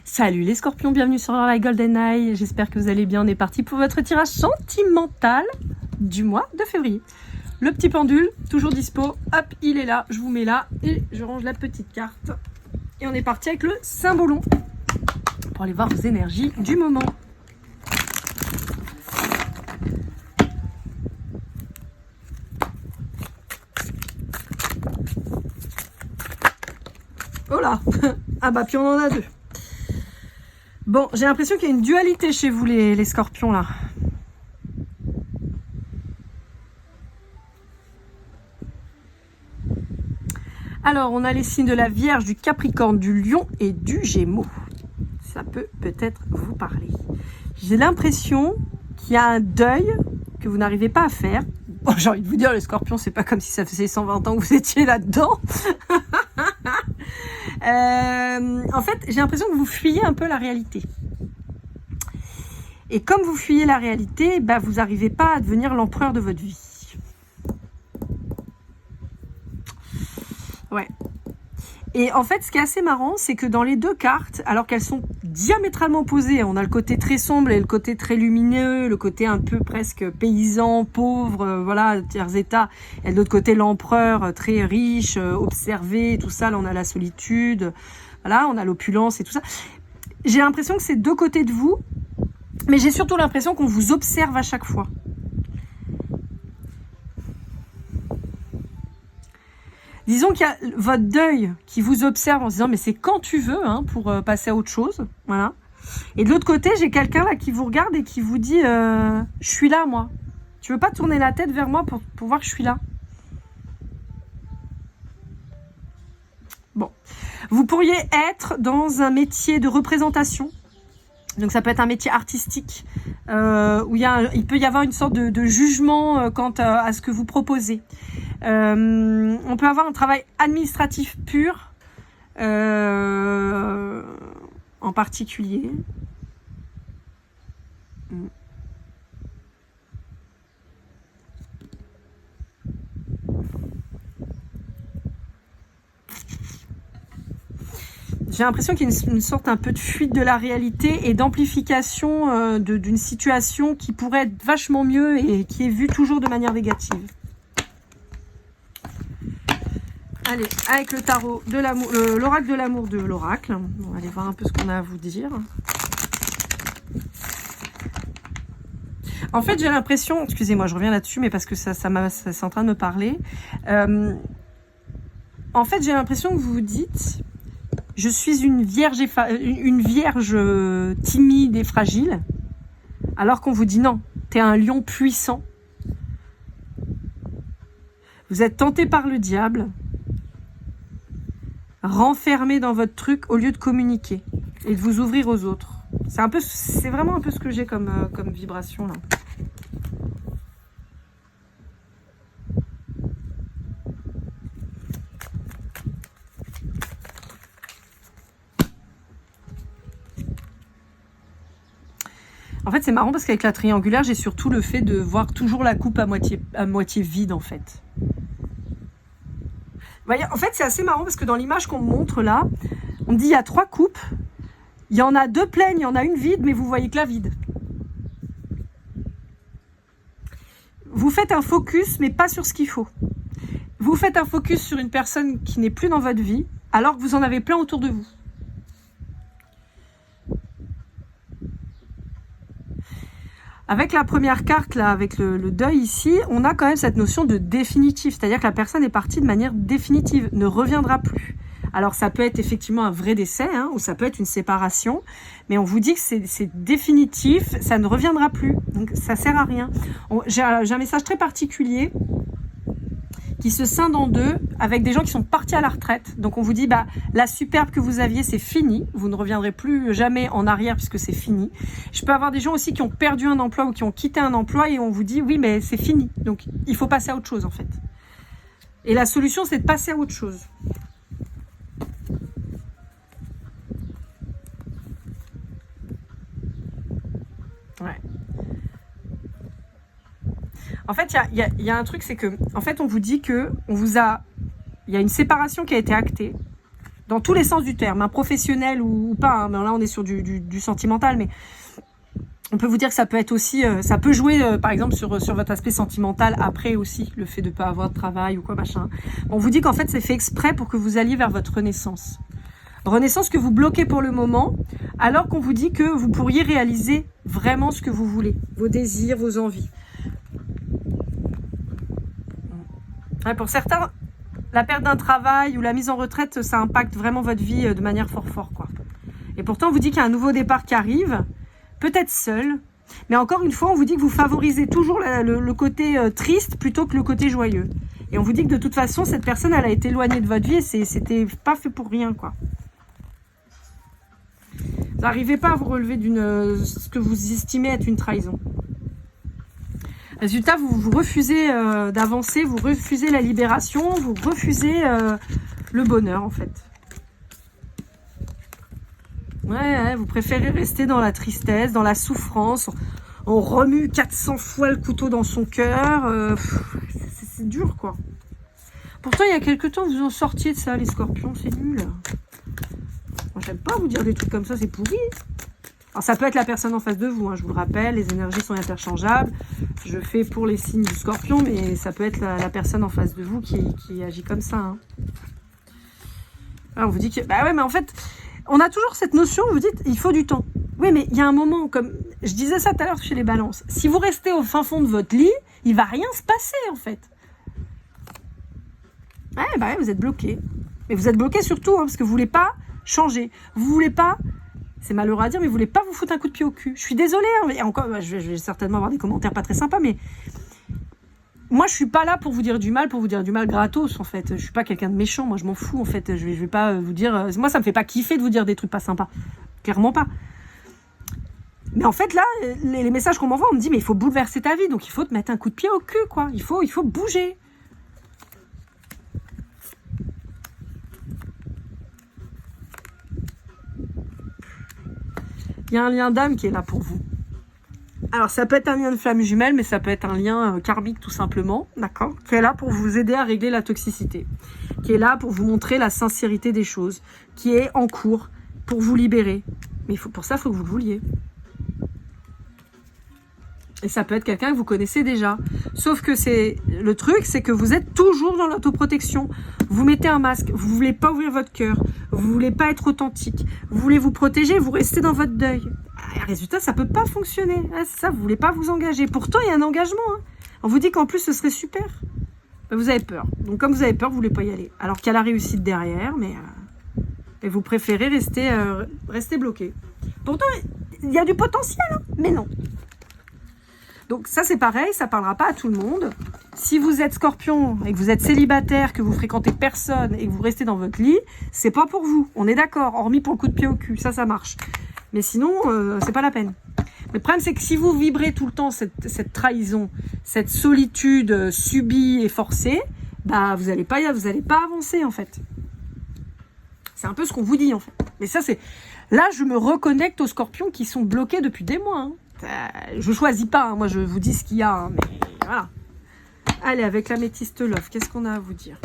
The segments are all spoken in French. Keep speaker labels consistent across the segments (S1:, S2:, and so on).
S1: Salut les scorpions, bienvenue sur la Golden Eye, j'espère que vous allez bien. On est parti pour votre tirage sentimental du mois de février. Le petit pendule, toujours dispo, hop, il est là, je vous mets là et je range la petite carte. Et on est parti avec le symbolon pour aller voir vos énergies du moment. Oh là, ah bah puis on en a deux. Bon, j'ai l'impression qu'il y a une dualité chez vous les scorpions là. Alors, on a les signes de la Vierge, du Capricorne, du Lion et du Gémeaux. Ça peut peut-être vous parler. J'ai l'impression qu'il y a un deuil que vous n'arrivez pas à faire. Bon, j'ai envie de vous dire, les scorpions, c'est pas comme si ça faisait 120 ans que vous étiez là-dedans. En fait, j'ai l'impression que vous fuyez un peu la réalité. Et comme vous fuyez la réalité, bah, vous n'arrivez pas à devenir l'empereur de votre vie. Ouais. Et en fait, ce qui est assez marrant, c'est que dans les deux cartes, alors qu'elles sont diamétralement opposées, on a le côté très sombre et le côté très lumineux, le côté un peu presque paysan, pauvre, voilà, tiers état, et de l'autre côté l'empereur, très riche, observé, tout ça, là on a la solitude, voilà, on a l'opulence et tout ça. J'ai l'impression que c'est deux côtés de vous, mais j'ai surtout l'impression qu'on vous observe à chaque fois. Disons qu'il y a votre deuil qui vous observe en se disant mais c'est quand tu veux hein, pour passer à autre chose, voilà. Et de l'autre côté, j'ai quelqu'un là qui vous regarde et qui vous dit je suis là moi. Tu veux pas tourner la tête vers moi pour voir que je suis là? Bon, vous pourriez être dans un métier de représentation. Donc ça peut être un métier artistique où il peut y avoir une sorte de jugement quant à ce que vous proposez. On peut avoir un travail administratif pur en particulier. J'ai l'impression qu'il y a une sorte un peu de fuite de la réalité et d'amplification d'une situation qui pourrait être vachement mieux et qui est vue toujours de manière négative. Allez, avec le tarot de l'amour, l'oracle de l'amour de l'oracle, on va aller voir un peu ce qu'on a à vous dire. En fait, j'ai l'impression, excusez-moi, je reviens là-dessus, mais parce que ça c'est en train de me parler. En fait, j'ai l'impression que vous vous dites, je suis une vierge timide et fragile, alors qu'on vous dit non, t'es un lion puissant. Vous êtes tenté par le diable, renfermé dans votre truc au lieu de communiquer et de vous ouvrir aux autres. C'est vraiment un peu ce que j'ai comme vibration là. En fait, c'est marrant parce qu'avec la triangulaire, j'ai surtout le fait de voir toujours la coupe à moitié vide en fait. En fait, c'est assez marrant parce que dans l'image qu'on me montre là, on me dit il y a 3 coupes, il y en a 2 pleines, il y en a une vide, mais vous voyez que la vide. Vous faites un focus, mais pas sur ce qu'il faut. Vous faites un focus sur une personne qui n'est plus dans votre vie, alors que vous en avez plein autour de vous. Avec la première carte, là, avec le deuil ici, on a quand même cette notion de définitif. C'est-à-dire que la personne est partie de manière définitive, ne reviendra plus. Alors, ça peut être effectivement un vrai décès, hein, ou ça peut être une séparation. Mais on vous dit que c'est définitif, ça ne reviendra plus. Donc, ça sert à rien. J'ai un message très particulier qui se scinde en deux avec des gens qui sont partis à la retraite. Donc on vous dit, bah, la superbe que vous aviez, c'est fini. Vous ne reviendrez plus jamais en arrière puisque c'est fini. Je peux avoir des gens aussi qui ont perdu un emploi ou qui ont quitté un emploi et on vous dit, oui, mais c'est fini. Donc il faut passer à autre chose en fait. Et la solution, c'est de passer à autre chose. Ouais. En fait, il y a un truc, c'est que, en fait, on vous dit que il y a une séparation qui a été actée. Dans tous les sens du terme, un professionnel ou pas, hein, mais là on est sur du sentimental, mais on peut vous dire que ça peut être aussi, ça peut jouer par exemple sur votre aspect sentimental après aussi, le fait de ne pas avoir de travail ou quoi machin. On vous dit qu'en fait c'est fait exprès pour que vous alliez vers votre renaissance. Renaissance que vous bloquez pour le moment, alors qu'on vous dit que vous pourriez réaliser vraiment ce que vous voulez, vos désirs, vos envies. Ouais, pour certains, la perte d'un travail ou la mise en retraite, ça impacte vraiment votre vie de manière fort, quoi. Et pourtant, on vous dit qu'il y a un nouveau départ qui arrive, peut-être seul, mais encore une fois, on vous dit que vous favorisez toujours le côté triste plutôt que le côté joyeux. Et on vous dit que de toute façon, cette personne, elle a été éloignée de votre vie et c'était pas fait pour rien, quoi. Vous n'arrivez pas à vous relever ce que vous estimez être une trahison. Résultat, vous refusez d'avancer, vous refusez la libération, vous refusez le bonheur, en fait. Ouais, vous préférez rester dans la tristesse, dans la souffrance. On remue 400 fois le couteau dans son cœur. C'est dur, quoi. Pourtant, il y a quelque temps, vous en sortiez de ça, les scorpions, c'est nul. Moi, j'aime pas vous dire des trucs comme ça, c'est pourri. Alors, ça peut être la personne en face de vous, hein, je vous le rappelle, les énergies sont interchangeables. Je fais pour les signes du scorpion, mais ça peut être la personne en face de vous qui agit comme ça. Hein. Alors, on vous dit que... Bah ouais, mais en fait, on a toujours cette notion, vous dites, il faut du temps. Oui, mais il y a un moment, comme je disais ça tout à l'heure chez les balances, si vous restez au fin fond de votre lit, il va rien se passer, en fait. Ouais, bah ouais, vous êtes bloqué. Mais vous êtes bloqué surtout, hein, parce que vous voulez pas changer. Vous voulez pas... C'est malheureux à dire, mais vous voulez pas vous foutre un coup de pied au cul. Je suis désolée, hein, et encore, je vais certainement avoir des commentaires pas très sympas, mais moi, je suis pas là pour vous dire du mal gratos, en fait. Je suis pas quelqu'un de méchant, moi, je m'en fous, en fait. Je vais pas vous dire... Moi, ça me fait pas kiffer de vous dire des trucs pas sympas. Clairement pas. Mais en fait, là, les messages qu'on m'envoie, on me dit, mais il faut bouleverser ta vie, donc il faut te mettre un coup de pied au cul, quoi. Il faut bouger. Il y a un lien d'âme qui est là pour vous. Alors, ça peut être un lien de flamme jumelle, mais ça peut être un lien karmique tout simplement, d'accord ? Qui est là pour vous aider à régler la toxicité. Qui est là pour vous montrer la sincérité des choses. Qui est en cours pour vous libérer. Mais pour ça, il faut que vous le vouliez. Et ça peut être quelqu'un que vous connaissez déjà. Sauf que le truc, c'est que vous êtes toujours dans l'autoprotection. Vous mettez un masque, vous voulez pas ouvrir votre cœur, vous voulez pas être authentique, vous voulez vous protéger, vous restez dans votre deuil. Résultat, ça peut pas fonctionner. C'est ça, vous voulez pas vous engager. Pourtant, il y a un engagement. Hein. On vous dit qu'en plus, ce serait super. Ben, vous avez peur. Donc, comme vous avez peur, vous voulez pas y aller. Alors qu'il y a la réussite derrière, mais vous préférez rester bloqué. Pourtant, il y a du potentiel, hein, mais non. Donc ça c'est pareil, ça parlera pas à tout le monde. Si vous êtes scorpion et que vous êtes célibataire, que vous fréquentez personne et que vous restez dans votre lit, c'est pas pour vous. On est d'accord, hormis pour le coup de pied au cul, ça marche. Mais sinon, c'est pas la peine. Mais le problème c'est que si vous vibrez tout le temps cette trahison, cette solitude subie et forcée, bah vous allez pas avancer en fait. C'est un peu ce qu'on vous dit en fait. Mais ça c'est... Là je me reconnecte aux scorpions qui sont bloqués depuis des mois. Hein. Je choisis pas, hein. Moi je vous dis ce qu'il y a, hein, mais voilà. Allez, avec l'améthyste love, qu'est-ce qu'on a à vous dire?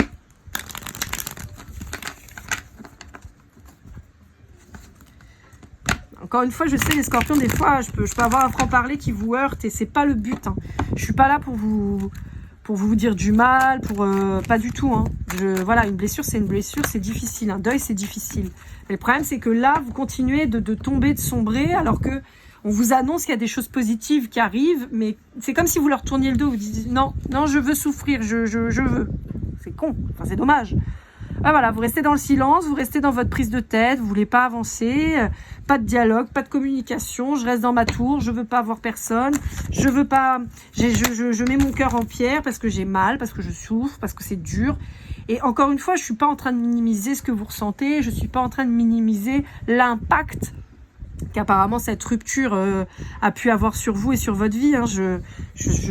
S1: Encore une fois, je sais les scorpions, des fois, je peux avoir un franc-parler qui vous heurte et c'est pas le but. Hein. Je suis pas là pour vous dire du mal, pas du tout. Hein. Voilà, une blessure, c'est une blessure, c'est difficile. Un deuil, c'est difficile. Mais le problème, c'est que là, vous continuez de tomber, de sombrer, alors que on vous annonce qu'il y a des choses positives qui arrivent, mais c'est comme si vous leur tourniez le dos, vous dites non, je veux souffrir, je veux. C'est con, enfin c'est dommage. Ah, voilà, vous restez dans le silence, vous restez dans votre prise de tête, vous voulez pas avancer, pas de dialogue, pas de communication, je reste dans ma tour, je veux pas voir personne, je veux pas, je mets mon cœur en pierre parce que j'ai mal, parce que je souffre, parce que c'est dur. Et encore une fois, je suis pas en train de minimiser ce que vous ressentez, je suis pas en train de minimiser l'impact qu'apparemment cette rupture a pu avoir sur vous et sur votre vie. Hein. Je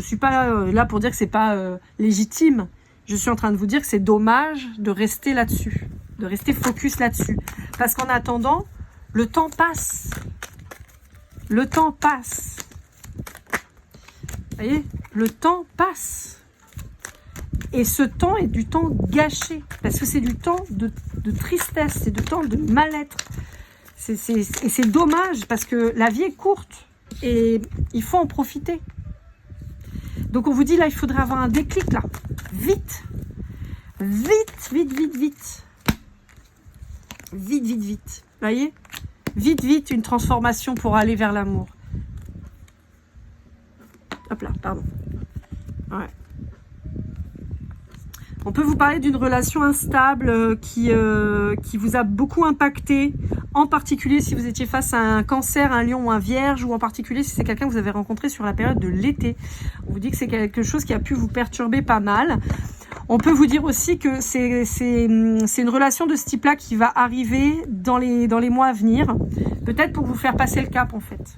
S1: suis pas là pour dire que c'est pas légitime. Je suis en train de vous dire que c'est dommage de rester là-dessus, de rester focus là-dessus. Parce qu'en attendant, le temps passe. Le temps passe. Vous voyez ? Le temps passe. Et ce temps est du temps gâché. Parce que c'est du temps de de tristesse, c'est de temps de mal-être. Et c'est dommage parce que la vie est courte et il faut en profiter. Donc on vous dit là, il faudrait avoir un déclic là. Vite. Vite, vite, vite, vite. Vite, vite, vite. Vous voyez? Vite, vite, une transformation pour aller vers l'amour. Hop là, pardon. Ouais. On peut vous parler d'une relation instable qui vous a beaucoup impacté, en particulier si vous étiez face à un cancer, un lion ou un vierge, ou en particulier si c'est quelqu'un que vous avez rencontré sur la période de l'été. On vous dit que c'est quelque chose qui a pu vous perturber pas mal. On peut vous dire aussi que c'est une relation de ce type-là qui va arriver dans les mois à venir, peut-être pour vous faire passer le cap en fait.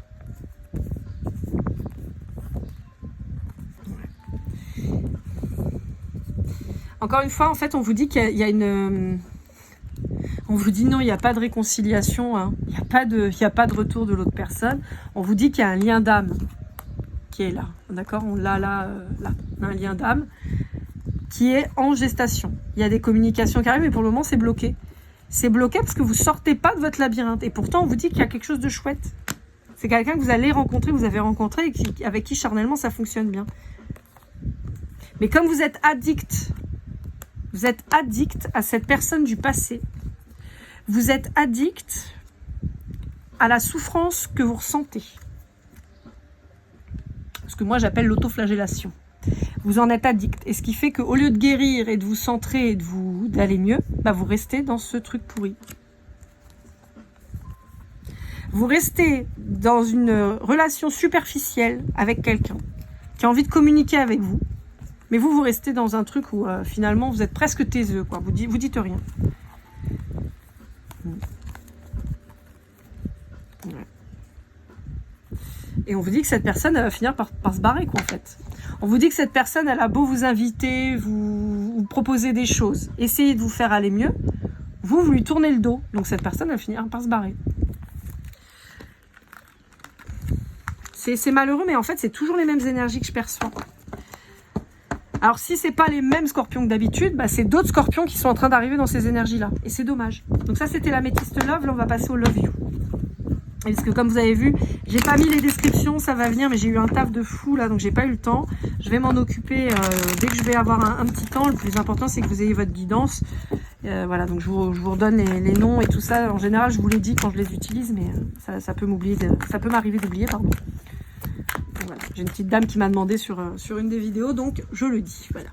S1: Encore une fois, en fait, on vous dit qu'il y a une... On vous dit non, il n'y a pas de réconciliation, hein. Il n'y a pas de retour de l'autre personne. On vous dit qu'il y a un lien d'âme qui est là, d'accord? On l'a là, un lien d'âme qui est en gestation. Il y a des communications qui arrivent, mais pour le moment, c'est bloqué. C'est bloqué parce que vous ne sortez pas de votre labyrinthe. Et pourtant, on vous dit qu'il y a quelque chose de chouette. C'est quelqu'un que vous allez rencontrer, vous avez rencontré, et avec qui charnellement ça fonctionne bien. Mais comme vous êtes addict à cette personne du passé. Vous êtes addict à la souffrance que vous ressentez. Ce que moi j'appelle l'autoflagellation. Vous en êtes addict. Et ce qui fait qu'au lieu de guérir et de vous centrer et d'aller mieux, vous restez dans ce truc pourri. Vous restez dans une relation superficielle avec quelqu'un qui a envie de communiquer avec vous. Mais vous restez dans un truc où finalement vous êtes presque taiseux, quoi. Vous dites rien. Ouais. Et on vous dit que cette personne, elle va finir par se barrer, quoi, en fait. On vous dit que cette personne, elle a beau vous inviter, vous proposer des choses, essayer de vous faire aller mieux, vous lui tournez le dos. Donc cette personne, elle va finir par se barrer. C'est malheureux, mais en fait, c'est toujours les mêmes énergies que je perçois. Alors si c'est pas les mêmes scorpions que d'habitude, c'est d'autres scorpions qui sont en train d'arriver dans ces énergies-là. Et c'est dommage. Donc ça, c'était l'améthyste love. Là, on va passer au love you. Et parce que comme vous avez vu, j'ai pas mis les descriptions, ça va venir, mais j'ai eu un taf de fou là, donc j'ai pas eu le temps. Je vais m'en occuper dès que je vais avoir un petit temps. Le plus important, c'est que vous ayez votre guidance. Voilà, donc je vous redonne les noms et tout ça. En général, je vous l'ai dit quand je les utilise, mais ça peut m'arriver d'oublier, pardon. Voilà. J'ai une petite dame qui m'a demandé sur une des vidéos, donc je le dis. Voilà.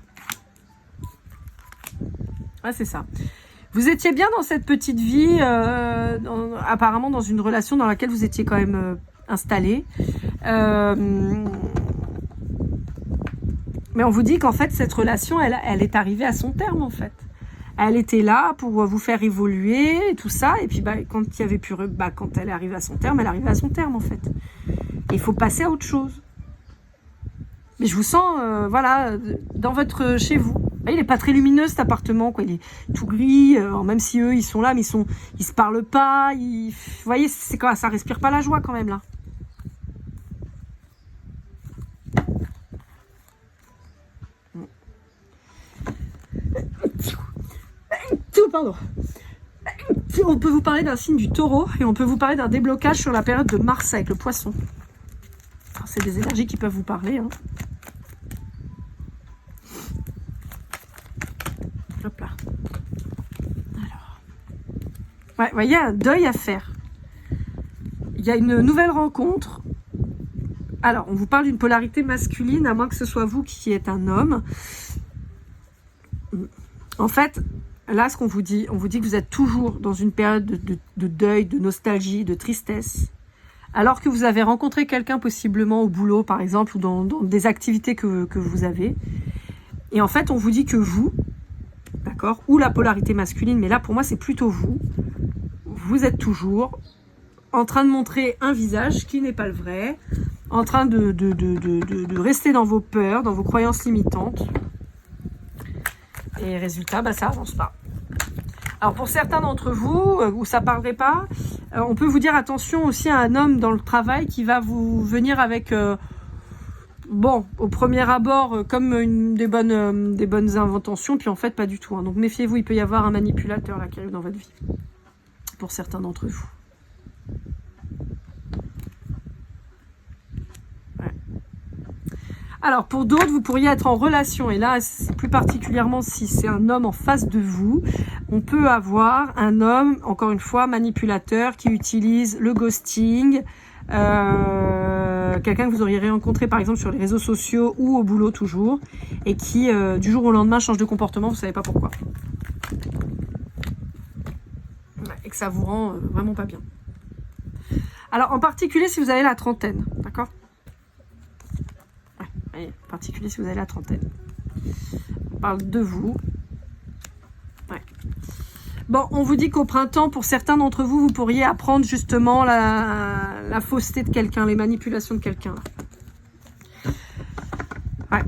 S1: Ah, c'est ça. Vous étiez bien dans cette petite vie, apparemment dans une relation dans laquelle vous étiez quand même installé. Mais on vous dit qu'en fait, cette relation, elle est arrivée à son terme, en fait. Elle était là pour vous faire évoluer et tout ça. Et puis, quand il y avait plus, quand elle est arrivée à son terme, elle est arrivée à son terme, en fait. Et il faut passer à autre chose. Mais je vous sens, voilà, chez vous. Il n'est pas très lumineux, cet appartement, quoi. Il est tout gris, même si eux, ils sont là, mais ils se parlent pas. Vous voyez, c'est quoi, ça respire pas la joie, quand même, là. Pardon. On peut vous parler d'un signe du taureau et on peut vous parler d'un déblocage sur la période de Mars avec le poisson. C'est des énergies qui peuvent vous parler. Hein. Hop là. Alors. Ouais, vous voyez, il y a un deuil à faire. Il y a une nouvelle rencontre. Alors, on vous parle d'une polarité masculine, à moins que ce soit vous qui êtes un homme. En fait, là, ce qu'on vous dit, on vous dit que vous êtes toujours dans une période de deuil, de nostalgie, de tristesse. Alors que vous avez rencontré quelqu'un possiblement au boulot, par exemple, ou dans des activités que vous avez. Et en fait, on vous dit que vous, d'accord, ou la polarité masculine, mais là, pour moi, c'est plutôt vous êtes toujours en train de montrer un visage qui n'est pas le vrai, en train de rester dans vos peurs, dans vos croyances limitantes. Et résultat, ça avance pas. Alors pour certains d'entre vous, où ça parlerait pas, on peut vous dire attention aussi à un homme dans le travail qui va vous venir avec Bon, au premier abord, comme des bonnes intentions, puis en fait, pas du tout. Hein. Donc méfiez-vous, il peut y avoir un manipulateur là qui arrive dans votre vie. Pour certains d'entre vous. Ouais. Alors, pour d'autres, vous pourriez être en relation, et là, plus particulièrement si c'est un homme en face de vous, on peut avoir un homme, encore une fois, manipulateur, qui utilise le ghosting, quelqu'un que vous auriez rencontré par exemple sur les réseaux sociaux ou au boulot toujours, et qui du jour au lendemain change de comportement, vous ne savez pas pourquoi. Et que ça vous rend vraiment pas bien. Alors, en particulier si vous avez la trentaine, d'accord ? Ouais, en particulier si vous avez la trentaine. On parle de vous. Ouais. Bon, on vous dit qu'au printemps, pour certains d'entre vous, vous pourriez apprendre justement la fausseté de quelqu'un, les manipulations de quelqu'un. Ouais.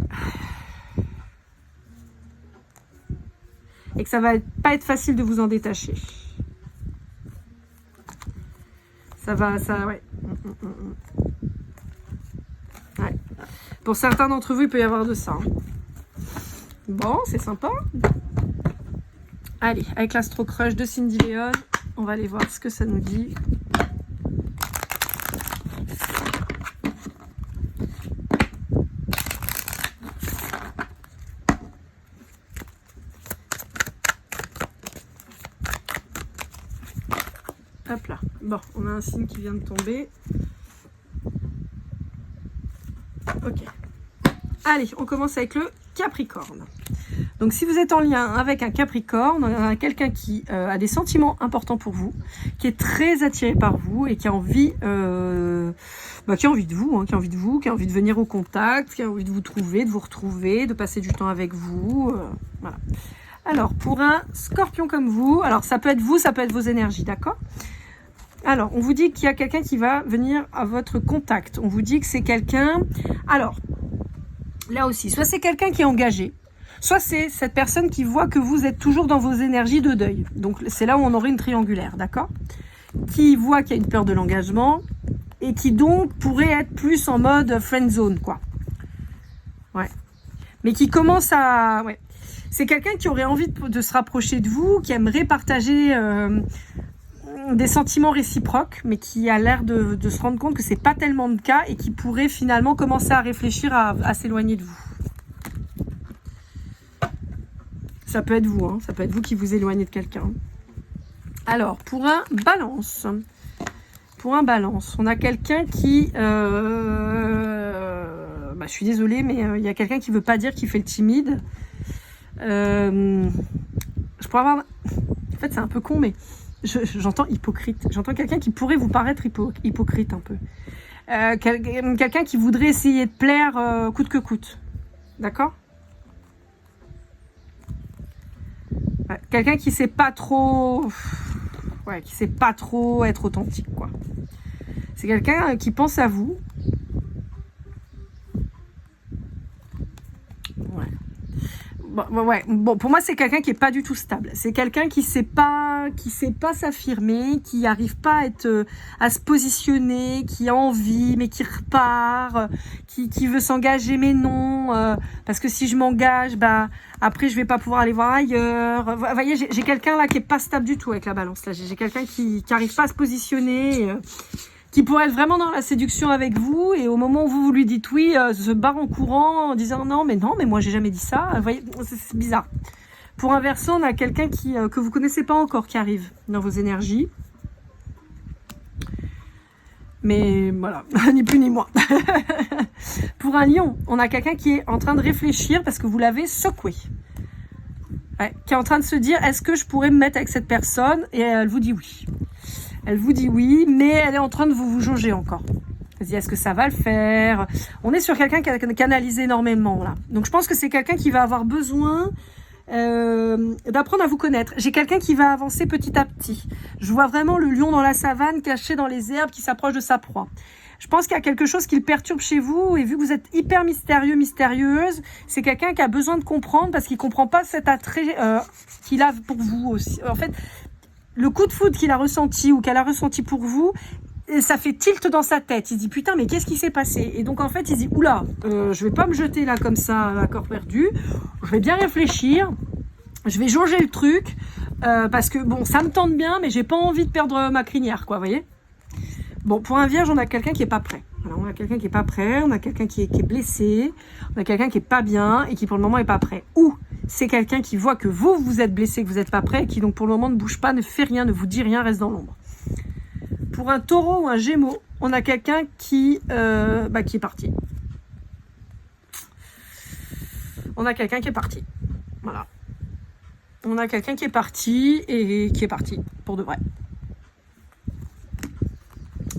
S1: Et que ça va pas être facile de vous en détacher. Ouais. Ouais. Pour certains d'entre vous, il peut y avoir de ça. Bon, c'est sympa. Allez, avec l'Astro Crush de Cindy Léon, on va aller voir ce que ça nous dit. Hop là. Bon, on a un signe qui vient de tomber. Ok. Allez, on commence avec le Capricorne. Donc, si vous êtes en lien avec un Capricorne, on a quelqu'un qui a des sentiments importants pour vous, qui est très attiré par vous et qui a envie, de vous, hein, qui a envie de venir au contact, qui a envie de vous trouver, de vous retrouver, de passer du temps avec vous. Voilà. Alors, pour un Scorpion comme vous, alors ça peut être vous, ça peut être vos énergies, d'accord ? Alors, on vous dit qu'il y a quelqu'un qui va venir à votre contact. On vous dit que c'est quelqu'un... Alors, là aussi, soit c'est quelqu'un qui est engagé, soit c'est cette personne qui voit que vous êtes toujours dans vos énergies de deuil. Donc, c'est là où on aurait une triangulaire, d'accord ? Qui voit qu'il y a une peur de l'engagement et qui donc pourrait être plus en mode friend zone, quoi. Ouais. Mais qui commence à... Ouais. C'est quelqu'un qui aurait envie de se rapprocher de vous, qui aimerait partager... des sentiments réciproques, mais qui a l'air de se rendre compte que c'est pas tellement le cas et qui pourrait finalement commencer à réfléchir à s'éloigner de vous. Ça peut être vous, hein, ça peut être vous qui vous éloignez de quelqu'un. Alors, pour un Balance, on a quelqu'un qui... je suis désolée, mais il y a quelqu'un qui veut pas dire qu'il fait le timide. Je pourrais avoir... En fait, c'est un peu con, mais... J'entends hypocrite. J'entends quelqu'un qui pourrait vous paraître hypocrite un peu. Quelqu'un qui voudrait essayer de plaire coûte que coûte. D'accord ? Ouais, quelqu'un qui sait pas trop... Ouais, qui sait pas trop être authentique, quoi. C'est quelqu'un qui pense à vous. Ouais. Bon, pour moi, c'est quelqu'un qui est pas du tout stable. C'est quelqu'un qui sait pas s'affirmer, qui n'arrive pas à se positionner, qui a envie, mais qui repart, qui veut s'engager, mais non, parce que si je m'engage, après, je vais pas pouvoir aller voir ailleurs. Vous voyez, j'ai quelqu'un là qui est pas stable du tout avec la Balance. Là, j'ai quelqu'un qui arrive pas à se positionner, qui pourrait être vraiment dans la séduction avec vous, et au moment où vous lui dites oui, se barre en courant en disant non, mais moi j'ai jamais dit ça. Vous voyez, c'est bizarre. Pour inverser, on a quelqu'un que vous connaissez pas encore qui arrive dans vos énergies. Mais voilà, ni plus ni moins. Pour un Lion, on a quelqu'un qui est en train de réfléchir parce que vous l'avez secoué. Ouais, qui est en train de se dire, est-ce que je pourrais me mettre avec cette personne ? Et elle vous dit oui. Elle vous dit oui, mais elle est en train de vous jauger encore. Elle se dit, est-ce que ça va le faire ? On est sur quelqu'un qui a canalisé énormément, là. Donc, je pense que c'est quelqu'un qui va avoir besoin d'apprendre à vous connaître. J'ai quelqu'un qui va avancer petit à petit. Je vois vraiment le lion dans la savane, caché dans les herbes, qui s'approche de sa proie. Je pense qu'il y a quelque chose qui le perturbe chez vous, et vu que vous êtes hyper mystérieux, mystérieuse, c'est quelqu'un qui a besoin de comprendre parce qu'il comprend pas cet attrait qu'il a pour vous aussi. En fait, le coup de foudre qu'il a ressenti ou qu'elle a ressenti pour vous, ça fait tilt dans sa tête. Il se dit putain, mais qu'est-ce qui s'est passé? Et donc en fait, il se dit oula, je vais pas me jeter là comme ça à corps perdu. Je vais bien réfléchir. Je vais jauger le truc parce que bon, ça me tente bien, mais j'ai pas envie de perdre ma crinière, quoi, vous voyez. Bon, pour un vierge, on a quelqu'un qui est pas prêt. Voilà, on a quelqu'un qui est pas prêt, on a quelqu'un qui est blessé, on a quelqu'un qui est pas bien et qui pour le moment est pas prêt. Ou c'est quelqu'un qui voit que vous êtes blessé, que vous êtes pas prêt, et qui donc pour le moment ne bouge pas, ne fait rien, ne vous dit rien, reste dans l'ombre. Pour un taureau ou un gémeau, on a quelqu'un qui est parti. On a quelqu'un qui est parti. Voilà. On a quelqu'un qui est parti et qui est parti pour de vrai.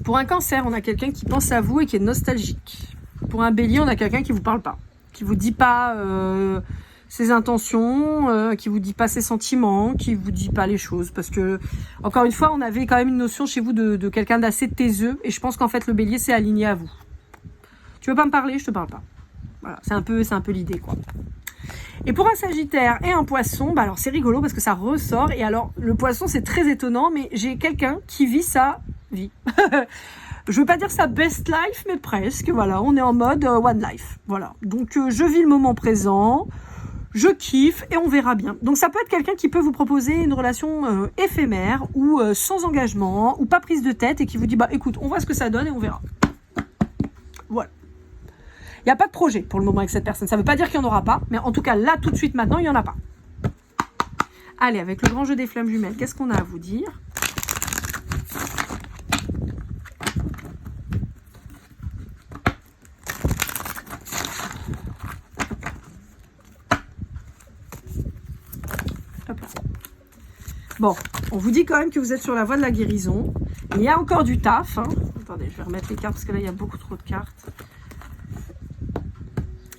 S1: Pour un cancer, on a quelqu'un qui pense à vous et qui est nostalgique. Pour un bélier, on a quelqu'un qui vous parle pas, qui vous dit pas ses intentions, qui vous dit pas ses sentiments, qui vous dit pas les choses. Parce que, encore une fois, on avait quand même une notion chez vous de quelqu'un d'assez taiseux. Et je pense qu'en fait, le bélier s'est aligné à vous. Tu veux pas me parler, je te parle pas. Voilà, c'est un peu l'idée, quoi. Et pour un sagittaire et un poisson, bah alors c'est rigolo parce que ça ressort. Et alors, le poisson, c'est très étonnant, mais j'ai quelqu'un qui vit sa vie. Je veux pas dire sa best life, mais presque. Voilà, on est en mode one life. Voilà, donc je vis le moment présent, je kiffe et on verra bien. Donc ça peut être quelqu'un qui peut vous proposer une relation éphémère ou sans engagement ou pas prise de tête et qui vous dit bah écoute, on voit ce que ça donne et on verra. Voilà. Il n'y a pas de projet pour le moment avec cette personne. Ça ne veut pas dire qu'il n'y en aura pas, mais en tout cas, là, tout de suite, maintenant, il n'y en a pas. Allez, avec le grand jeu des flammes jumelles, qu'est-ce qu'on a à vous dire? Hop là. Bon, on vous dit quand même que vous êtes sur la voie de la guérison. Il y a encore du taf. Hein. Attendez, je vais remettre les cartes parce que là, il y a beaucoup trop de cartes.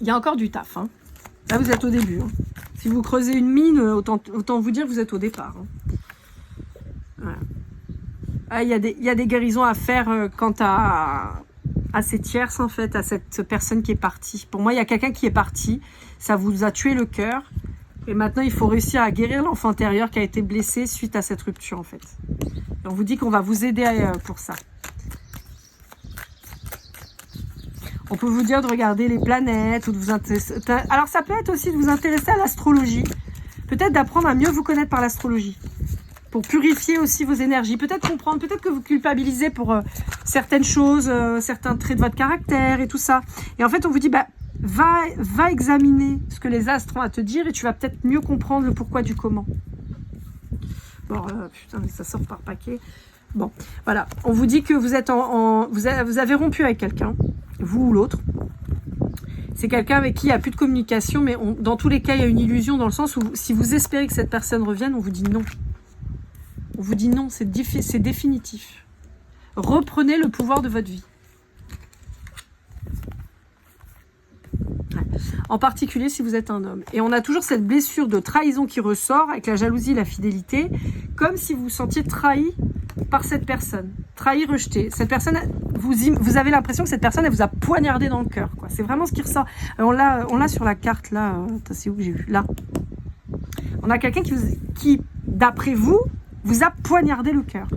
S1: Il y a encore du taf. Hein. Là, vous êtes au début. Hein. Si vous creusez une mine, autant vous dire que vous êtes au départ. Hein. Voilà. Ah, il y a des guérisons à faire quant à ces tierces, en fait, à cette personne qui est partie. Pour moi, il y a quelqu'un qui est parti. Ça vous a tué le cœur. Et maintenant, il faut réussir à guérir l'enfant intérieur qui a été blessé suite à cette rupture, en fait. Et on vous dit qu'on va vous aider pour ça. On peut vous dire de regarder les planètes ou de vous intéresser. Alors ça peut être aussi de vous intéresser à l'astrologie. Peut-être d'apprendre à mieux vous connaître par l'astrologie. Pour purifier aussi vos énergies. Peut-être comprendre, peut-être que vous culpabilisez pour certaines choses, certains traits de votre caractère et tout ça. Et en fait, on vous dit, bah, va examiner ce que les astres ont à te dire et tu vas peut-être mieux comprendre le pourquoi du comment. Bon, putain, ça sort par paquet. Bon, voilà. On vous dit que vous êtes vous avez rompu avec quelqu'un, vous ou l'autre. C'est quelqu'un avec qui il n'y a plus de communication, mais dans tous les cas, il y a une illusion dans le sens où si vous espérez que cette personne revienne, on vous dit non. On vous dit non, c'est définitif. Reprenez le pouvoir de votre vie. En particulier si vous êtes un homme. Et on a toujours cette blessure de trahison qui ressort avec la jalousie et la fidélité, comme si vous vous sentiez trahi par cette personne. Trahi, rejeté. Cette personne, vous avez l'impression que cette personne, elle vous a poignardé dans le cœur. C'est vraiment ce qui ressort. On l'a sur la carte là. C'est où que j'ai vu? Là. On a quelqu'un qui, d'après vous a poignardé le cœur.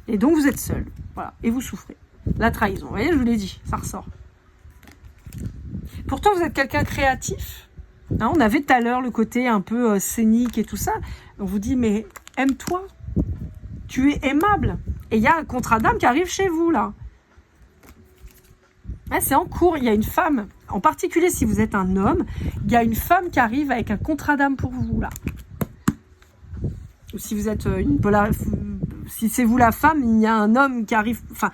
S1: Et donc vous êtes seul. Voilà. Et vous souffrez. La trahison. Vous voyez, je vous l'ai dit, ça ressort. Pourtant, vous êtes quelqu'un créatif. Hein, on avait tout à l'heure le côté un peu scénique et tout ça. On vous dit, mais aime-toi. Tu es aimable. Et il y a un contrat d'âme qui arrive chez vous, là. Ouais, c'est en cours. Il y a une femme, en particulier si vous êtes un homme, il y a une femme qui arrive avec un contrat d'âme pour vous, là. Ou si vous êtes si c'est vous la femme, il y a un homme qui arrive... Enfin...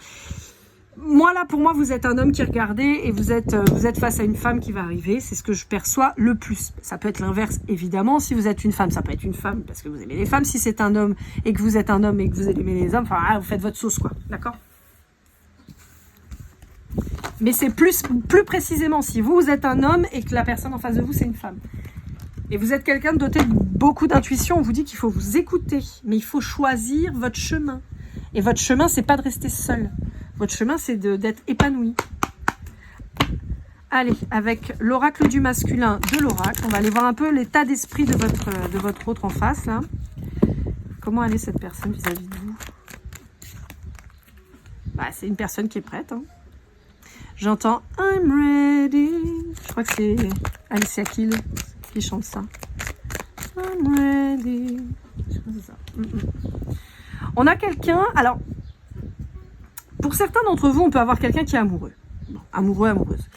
S1: Moi, là, pour moi, vous êtes un homme qui regardez et vous êtes face à une femme qui va arriver. C'est ce que je perçois le plus. Ça peut être l'inverse, évidemment. Si vous êtes une femme, ça peut être une femme parce que vous aimez les femmes. Si c'est un homme et que vous êtes un homme et que vous aimez les hommes, enfin, vous faites votre sauce, quoi. D'accord? Mais c'est plus précisément si vous êtes un homme et que la personne en face de vous, c'est une femme. Et vous êtes quelqu'un de doté de beaucoup d'intuition. On vous dit qu'il faut vous écouter, mais il faut choisir votre chemin. Et votre chemin, c'est pas de rester seul. Votre chemin, c'est d'être épanoui. Allez, avec l'oracle du masculin de l'oracle, on va aller voir un peu l'état d'esprit de votre autre en face, là. Comment elle est, cette personne, vis-à-vis de vous? Bah, c'est une personne qui est prête. Hein. J'entends I'm ready. Je crois que c'est Alicia Keys qui chante ça. I'm ready. Je crois que c'est ça. On a quelqu'un. Alors, pour certains d'entre vous, on peut avoir quelqu'un qui est amoureux. Bon, amoureux, amoureuse.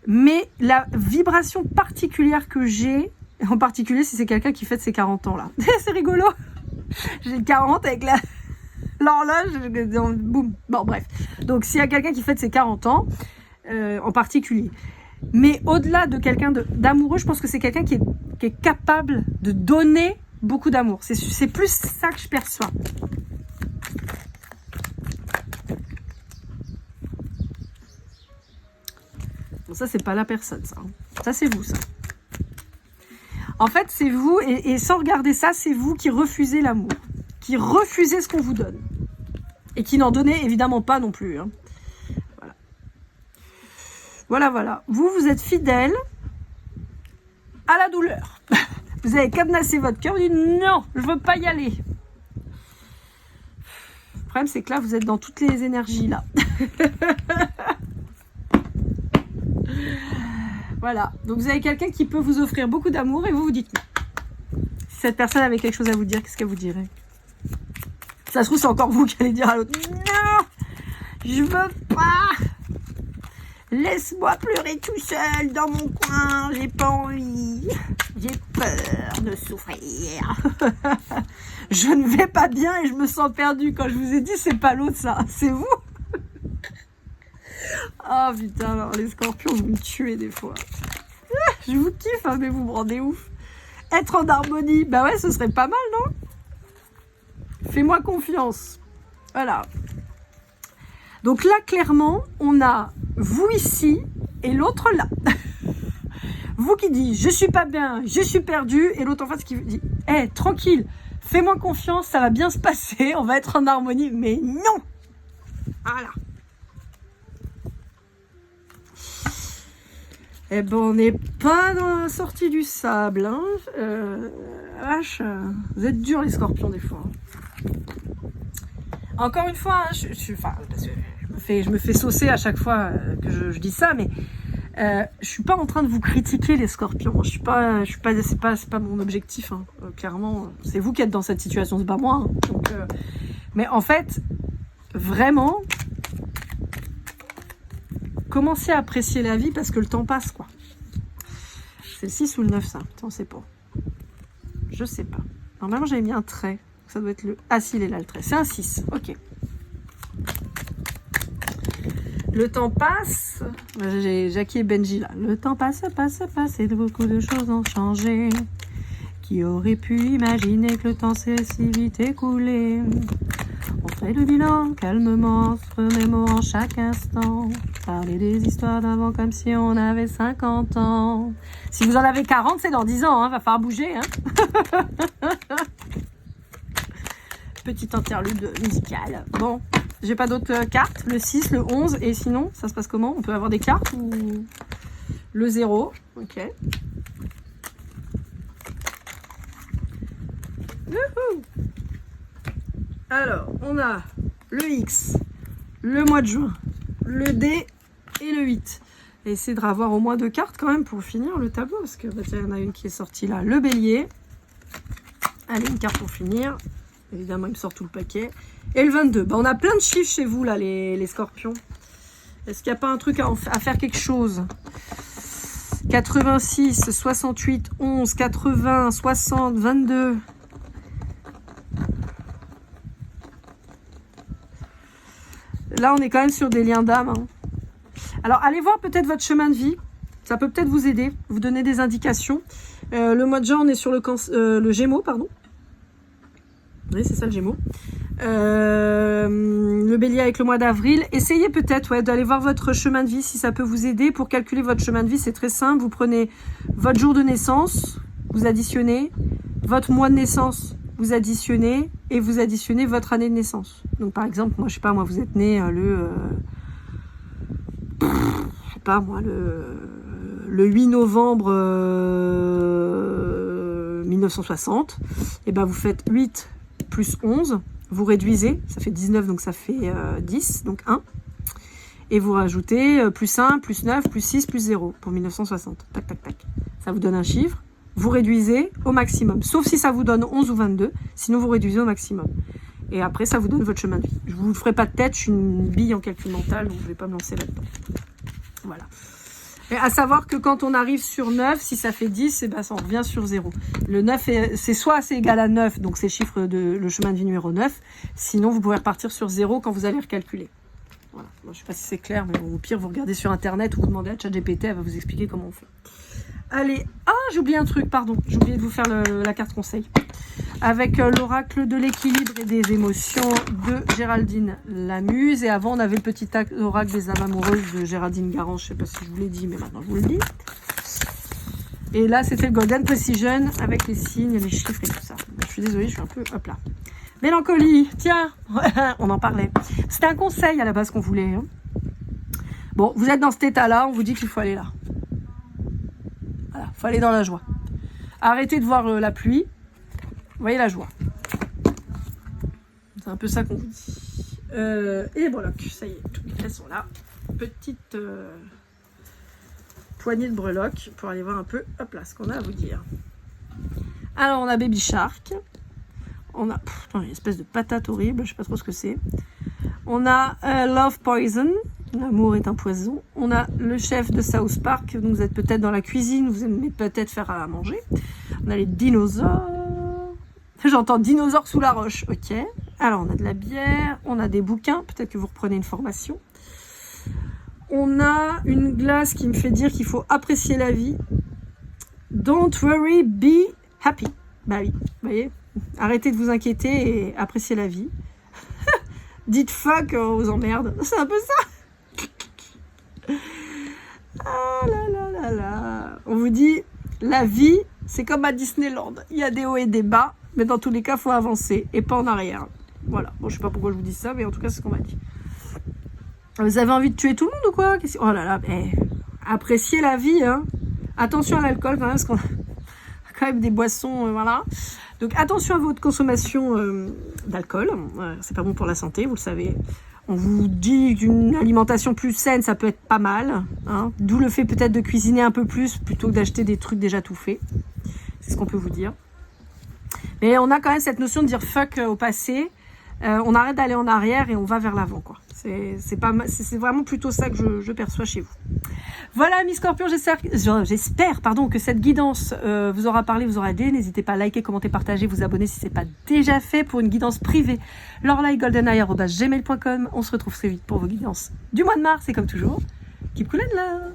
S1: Mais la vibration particulière que j'ai, en particulier si c'est quelqu'un qui fête ses 40 ans là. C'est rigolo. J'ai 40 avec l'horloge, boum. Bon, bref. Donc, s'il y a quelqu'un qui fête ses 40 ans, en particulier. Mais au-delà de quelqu'un d'amoureux, je pense que c'est quelqu'un qui est capable de donner beaucoup d'amour. C'est plus ça que je perçois. Bon, ça, c'est pas la personne, ça. Ça, c'est vous, ça. En fait, c'est vous, et sans regarder ça, c'est vous qui refusez l'amour. Qui refusez ce qu'on vous donne. Et qui n'en donnez évidemment pas non plus. Hein. Voilà. Vous êtes fidèle à la douleur. Vous avez cadenassé votre cœur, vous dites non, je veux pas y aller. Le problème, c'est que là, vous êtes dans toutes les énergies, là. Voilà. Donc, vous avez quelqu'un qui peut vous offrir beaucoup d'amour et vous vous dites non. Si cette personne avait quelque chose à vous dire, qu'est-ce qu'elle vous dirait? Ça se trouve, c'est encore vous qui allez dire à l'autre non, je veux pas. Laisse-moi pleurer tout seul dans mon coin, j'ai pas envie. J'ai peur de souffrir. Je ne vais pas bien et je me sens perdue. Quand je vous ai dit, c'est pas l'autre, ça, c'est vous. Oh putain, alors les scorpions, vous me tuez des fois. Je vous kiffe, hein, mais vous me rendez ouf. Être en harmonie, bah ouais, ce serait pas mal, non? Fais-moi confiance. Voilà. Donc là, clairement, on a vous ici et l'autre là. Vous qui dit je suis pas bien, je suis perdu, et l'autre en face qui dit hey, tranquille, fais-moi confiance, ça va bien se passer, on va être en harmonie. Mais non. Voilà. Eh ben, on n'est pas dans la sortie du sable. Hein. Vache, vous êtes durs les scorpions des fois. Hein. Encore une fois, hein, parce que je me fais saucer à chaque fois que je dis ça, mais je suis pas en train de vous critiquer les scorpions. C'est pas mon objectif. Hein. Clairement, c'est vous qui êtes dans cette situation, c'est pas moi. Hein. Donc, mais en fait, vraiment, commencez à apprécier la vie parce que le temps passe, quoi. C'est le 6 ou le 9, ça. On sait pas. Je sais pas. Normalement, j'avais mis un trait. Ça doit être le... Ah, si, il est là, le trait. C'est un 6. Ok. Le temps passe. J'ai Jackie et Benji, là. Le temps passe, et beaucoup de choses ont changé. Qui aurait pu imaginer que le temps s'est si vite écoulé? On fait le bilan calmement, se remémorant chaque instant. Parler des histoires d'avant comme si on avait 50 ans. Si vous en avez 40, c'est dans 10 ans, hein, va falloir bouger. Hein. Petite interlude musicale. Bon, j'ai pas d'autres cartes. Le 6, le 11, et sinon, ça se passe comment? On peut avoir des cartes ou le 0? Ok. Youhou. Alors, on a le X, le mois de juin, le D et le 8. Et essayez de avoir au moins 2 cartes quand même pour finir le tableau, parce que bah, tiens, il y en a une qui est sortie là, le bélier. Allez, une carte pour finir. Évidemment, il me sort tout le paquet. Et le 22. Bah, on a plein de chiffres chez vous, là, les scorpions. Est-ce qu'il n'y a pas un truc à faire quelque chose? 86, 68, 11, 80, 60, 22... Là, on est quand même sur des liens d'âme. Hein. Alors, allez voir peut-être votre chemin de vie. Ça peut peut-être vous aider, vous donner des indications. Le mois de juin, on est sur le Gémeaux, pardon. Oui, c'est ça le Gémeaux. Le Bélier avec le mois d'avril. Essayez peut-être d'aller voir votre chemin de vie, si ça peut vous aider. Pour calculer votre chemin de vie, c'est très simple. Vous prenez votre jour de naissance, vous additionnez. Votre mois de naissance, vous additionnez. Et vous additionnez votre année de naissance. Donc par exemple, moi je sais pas, vous êtes né le 8 novembre 1960. Et ben vous faites 8 plus 11, vous réduisez, ça fait 19, donc ça fait 10, donc 1. Et vous rajoutez plus 1, plus 9, plus 6, plus 0 pour 1960. Tac, tac, tac. Ça vous donne un chiffre. Vous réduisez au maximum. Sauf si ça vous donne 11 ou 22. Sinon, vous réduisez au maximum. Et après, ça vous donne votre chemin de vie. Je ne vous ferai pas de tête. Je suis une bille en calcul mental. Donc, je ne vais pas me lancer là-dedans. Voilà. Et à savoir que quand on arrive sur 9, si ça fait 10, eh ben, ça en revient sur 0. Le 9, c'est soit c'est égal à 9. Donc, c'est chiffre de le chemin de vie numéro 9. Sinon, vous pouvez repartir sur 0 quand vous allez recalculer. Voilà. Moi, je ne sais pas si c'est clair, mais bon, au pire, vous regardez sur Internet ou vous demandez à ChatGPT, elle va vous expliquer comment on fait. Allez, j'ai oublié un truc, pardon. J'ai oublié de vous faire la carte conseil. Avec l'oracle de l'équilibre et des émotions de Géraldine Lamuse. Et avant, on avait le petit oracle des âmes amoureuses de Géraldine Garance. Je ne sais pas si je vous l'ai dit, mais maintenant je vous le dis. Et là, c'était le Golden Precision avec les signes, les chiffres et tout ça. Je suis désolée, je suis un peu... Hop là. Mélancolie, tiens, on en parlait. C'était un conseil à la base qu'on voulait. Hein. Bon, vous êtes dans cet état-là, on vous dit qu'il faut aller là. Voilà, il faut aller dans la joie. Arrêtez de voir la pluie. Voyez la joie. C'est un peu ça qu'on vous dit. Et voilà, ça y est, toutes elles sont là. Petite poignée de breloques pour aller voir un peu, hop là, ce qu'on a à vous dire. Alors, on a Baby Shark. On a une espèce de patate horrible, je sais pas trop ce que c'est. On a Love Poison, l'amour est un poison. On a le chef de South Park, donc vous êtes peut-être dans la cuisine, vous aimez peut-être faire à manger. On a les dinosaures. J'entends dinosaures sous la roche, ok. Alors on a de la bière, on a des bouquins, peut-être que vous reprenez une formation. On a une glace qui me fait dire qu'il faut apprécier la vie. Don't worry, be happy. Bah oui, vous voyez. Arrêtez de vous inquiéter et appréciez la vie. Dites fuck aux emmerdes. C'est un peu ça. Ah là là là là. On vous dit, la vie, c'est comme à Disneyland. Il y a des hauts et des bas, mais dans tous les cas, il faut avancer et pas en arrière. Voilà. Bon, je sais pas pourquoi je vous dis ça, mais en tout cas, c'est ce qu'on m'a dit. Vous avez envie de tuer tout le monde ou quoi? Oh là là, appréciez la vie, hein. Attention à l'alcool quand même, parce qu'on a quand même des boissons, voilà. Donc attention à votre consommation d'alcool, c'est pas bon pour la santé, vous le savez. On vous dit qu'une alimentation plus saine, ça peut être pas mal, hein. D'où le fait peut-être de cuisiner un peu plus plutôt que d'acheter des trucs déjà tout faits. C'est ce qu'on peut vous dire. Mais on a quand même cette notion de dire fuck au passé. On arrête d'aller en arrière et on va vers l'avant, quoi. C'est vraiment plutôt ça que je perçois chez vous. Voilà, Miss Scorpion, j'espère que cette guidance vous aura parlé, vous aura aidé. N'hésitez pas à liker, commenter, partager, vous abonner si ce n'est pas déjà fait pour une guidance privée. lorelai@goldeneye.gmail.com. On se retrouve très vite pour vos guidances du mois de mars. Et comme toujours, keep cool and love.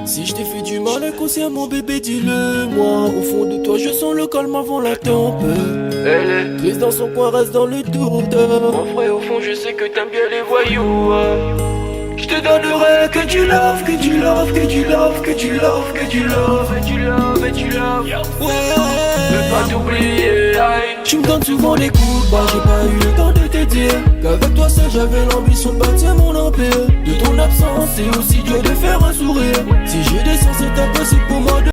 S2: Si je t'ai fait du mal inconsciemment bébé dis-le moi. Au fond de toi je sens le calme avant la tempête. Elle est triste dans son coin, reste dans le doute. Mon frère au fond je sais que t'aimes bien les voyous. Je te donnerai que du love, que du love, que du love, que du love, que du love, et du love, et du love. Ouais, ne pas t'oublier. Tu me donnes souvent des coups de barre, j'ai pas eu le temps de te dire qu'avec toi seul j'avais l'ambition de bâtir mon empire. De ton absence c'est aussi dur de faire un sourire. Si j'ai des sens c'est impossible pour moi de